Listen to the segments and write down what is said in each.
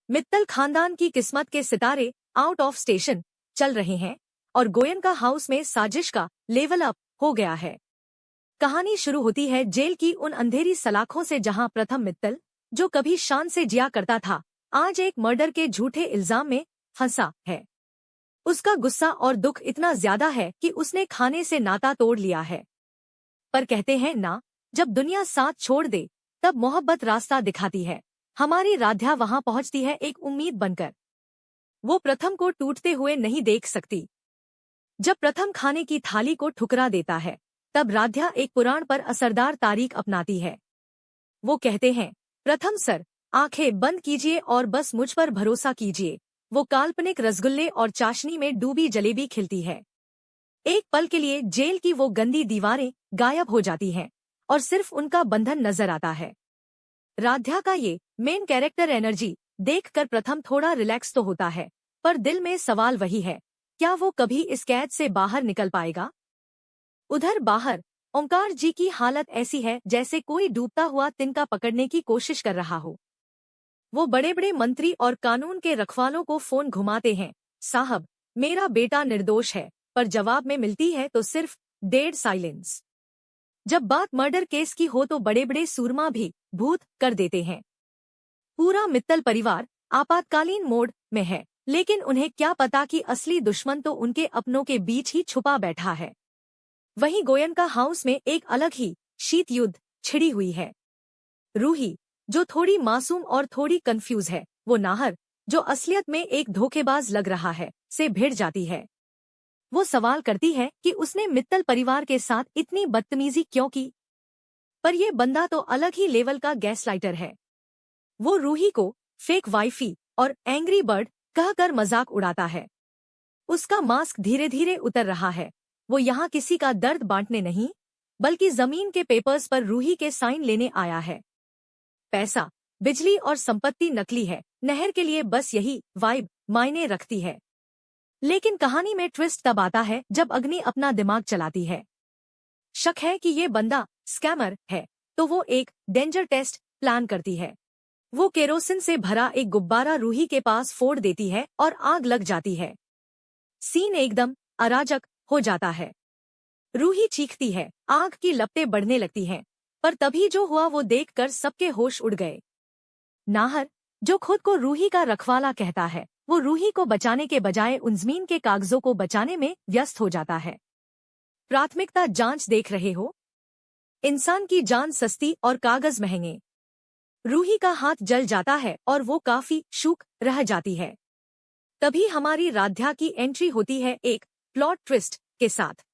मित्तल खानदान की किस्मत के सितारे आउट ऑफ स्टेशन चल रहे हैं और गोयनका हाउस में साजिश का लेवल अप हो गया है। कहानी शुरू होती है जेल की उन अंधेरी सलाखों से जहां प्रथम मित्तल, जो कभी शान से जिया करता था, आज एक मर्डर के झूठे इल्जाम में फंसा है। उसका गुस्सा और दुख इतना ज्यादा है कि उसने खाने से नाता तोड़ लिया है। पर कहते हैं ना, जब दुनिया साथ छोड़ दे तब मोहब्बत रास्ता दिखाती है। हमारी राध्या वहां पहुंचती है एक उम्मीद बनकर। वो प्रथम को टूटते हुए नहीं देख सकती। जब प्रथम खाने की थाली को ठुकरा देता है, तब राध्या एक पुराण पर असरदार तारीख अपनाती है। वो कहते हैं, प्रथम सर, आंखें बंद कीजिए और बस मुझ पर भरोसा कीजिए। वो काल्पनिक रसगुल्ले और चाशनी में डूबी जलेबी खिलती है। एक पल के लिए जेल की वो गंदी दीवारें गायब हो जाती हैं और सिर्फ उनका बंधन नजर आता है। राध्या का ये मेन कैरेक्टर एनर्जी देखकर प्रथम थोड़ा रिलैक्स तो होता है, पर दिल में सवाल वही है, क्या वो कभी इस कैद से बाहर निकल पाएगा? उधर बाहर ओंकार जी की हालत ऐसी है जैसे कोई डूबता हुआ तिनका पकड़ने की कोशिश कर रहा हो। वो बड़े बड़े मंत्री और कानून के रखवालों को फोन घुमाते हैं, साहब मेरा बेटा निर्दोष है, पर जवाब में मिलती है तो सिर्फ डेड साइलेंस। जब बात मर्डर केस की हो तो बड़े बड़े सूरमा भी भूत कर देते हैं। पूरा मित्तल परिवार आपातकालीन मोड में है, लेकिन उन्हें क्या पता कि असली दुश्मन तो उनके अपनों के बीच ही छुपा बैठा है। वहीं गोयनका हाउस में एक अलग ही शीत युद्ध छिड़ी हुई है। रूही, जो थोड़ी मासूम और थोड़ी कंफ्यूज है, वो नाहर, जो असलियत में एक धोखेबाज लग रहा है, से भिड़ जाती है। वो सवाल करती है कि उसने मित्तल परिवार के साथ इतनी बदतमीजी क्यों की। पर ये बंदा तो अलग ही लेवल का गैसलाइटर है। वो रूही को फेक वाइफी और एंग्री बर्ड कहकर मजाक उड़ाता है। उसका मास्क धीरे धीरे उतर रहा है। वो यहाँ किसी का दर्द बांटने नहीं, बल्कि जमीन के पेपर्स पर रूही के साइन लेने आया है। पैसा, बिजली और संपत्ति नकली है, नहर के लिए बस यही वाइब मायने रखती है। लेकिन कहानी में ट्विस्ट तब आता है जब अग्नि अपना दिमाग चलाती है। शक है कि ये बंदा स्कैमर है, तो वो एक डेंजर टेस्ट प्लान करती है। वो केरोसिन से भरा एक गुब्बारा रूही के पास फोड़ देती है और आग लग जाती है। सीन एकदम अराजक हो जाता है। रूही चीखती है, आग की लपटें बढ़ने लगती हैं, पर तभी जो हुआ वो देखकर सबके होश उड़ गए। नाहर, जो खुद को रूही का रखवाला कहता है, वो रूही को बचाने के बजाय उन जमीन के कागजों को बचाने में व्यस्त हो जाता है। प्राथमिकता जांच देख रहे हो? इंसान की जान सस्ती और कागज महंगे। रूही का हाथ जल जाता है और वो काफी शूक रह जाती है। तभी हमारी राध्या की एंट्री होती है एक प्लॉट ट्विस्ट के साथ।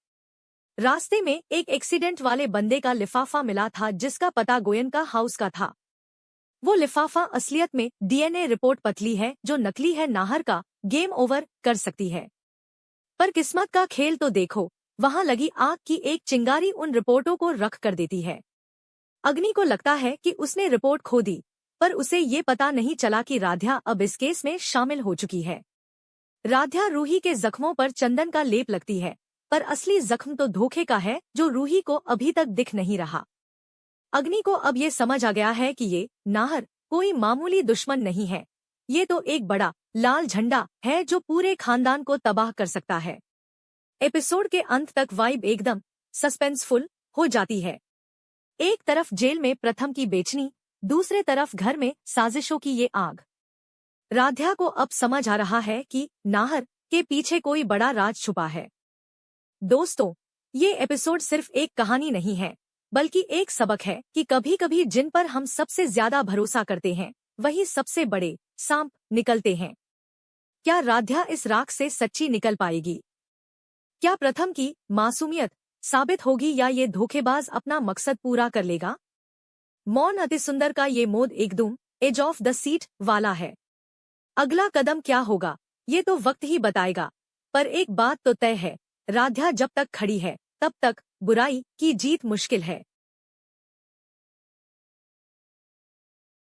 रास्ते में एक एक्सीडेंट वाले बंदे का लिफाफा मिला था जिसका पता गोयनका हाउस का था। वो लिफाफा असलियत में डीएनए रिपोर्ट पतली है जो नकली है, नाहर का गेम ओवर कर सकती है। पर किस्मत का खेल तो देखो, वहां लगी आग की एक चिंगारी उन रिपोर्टों को रख कर देती है। अग्नि को लगता है कि उसने रिपोर्ट खो दी, पर उसे ये पता नहीं चला कि राध्या अब इस केस में शामिल हो चुकी है। राध्या रूही के जख्मों पर चंदन का लेप लगती है, पर असली जख्म तो धोखे का है जो रूही को अभी तक दिख नहीं रहा। अग्नि को अब ये समझ आ गया है कि ये नाहर कोई मामूली दुश्मन नहीं है, ये तो एक बड़ा लाल झंडा है जो पूरे खानदान को तबाह कर सकता है। एपिसोड के अंत तक वाइब एकदम सस्पेंसफुल हो जाती है। एक तरफ जेल में प्रथम की बेचनी, दूसरे तरफ घर में साजिशों की ये आग। राध्या को अब समझ आ रहा है कि नाहर के पीछे कोई बड़ा राज छुपा है। दोस्तों, ये एपिसोड सिर्फ एक कहानी नहीं है, बल्कि एक सबक है कि कभी कभी जिन पर हम सबसे ज्यादा भरोसा करते हैं, वही सबसे बड़े सांप निकलते हैं। क्या राध्या इस राख से सच्ची निकल पाएगी? क्या प्रथम की मासूमियत साबित होगी या ये धोखेबाज अपना मकसद पूरा कर लेगा? मौन अतिसुंदर का ये मोड एकदम एज ऑफ द सीट वाला है। अगला कदम क्या होगा, ये तो वक्त ही बताएगा। पर एक बात तो तय है, राध्या जब तक खड़ी है, तब तक बुराई की जीत मुश्किल है।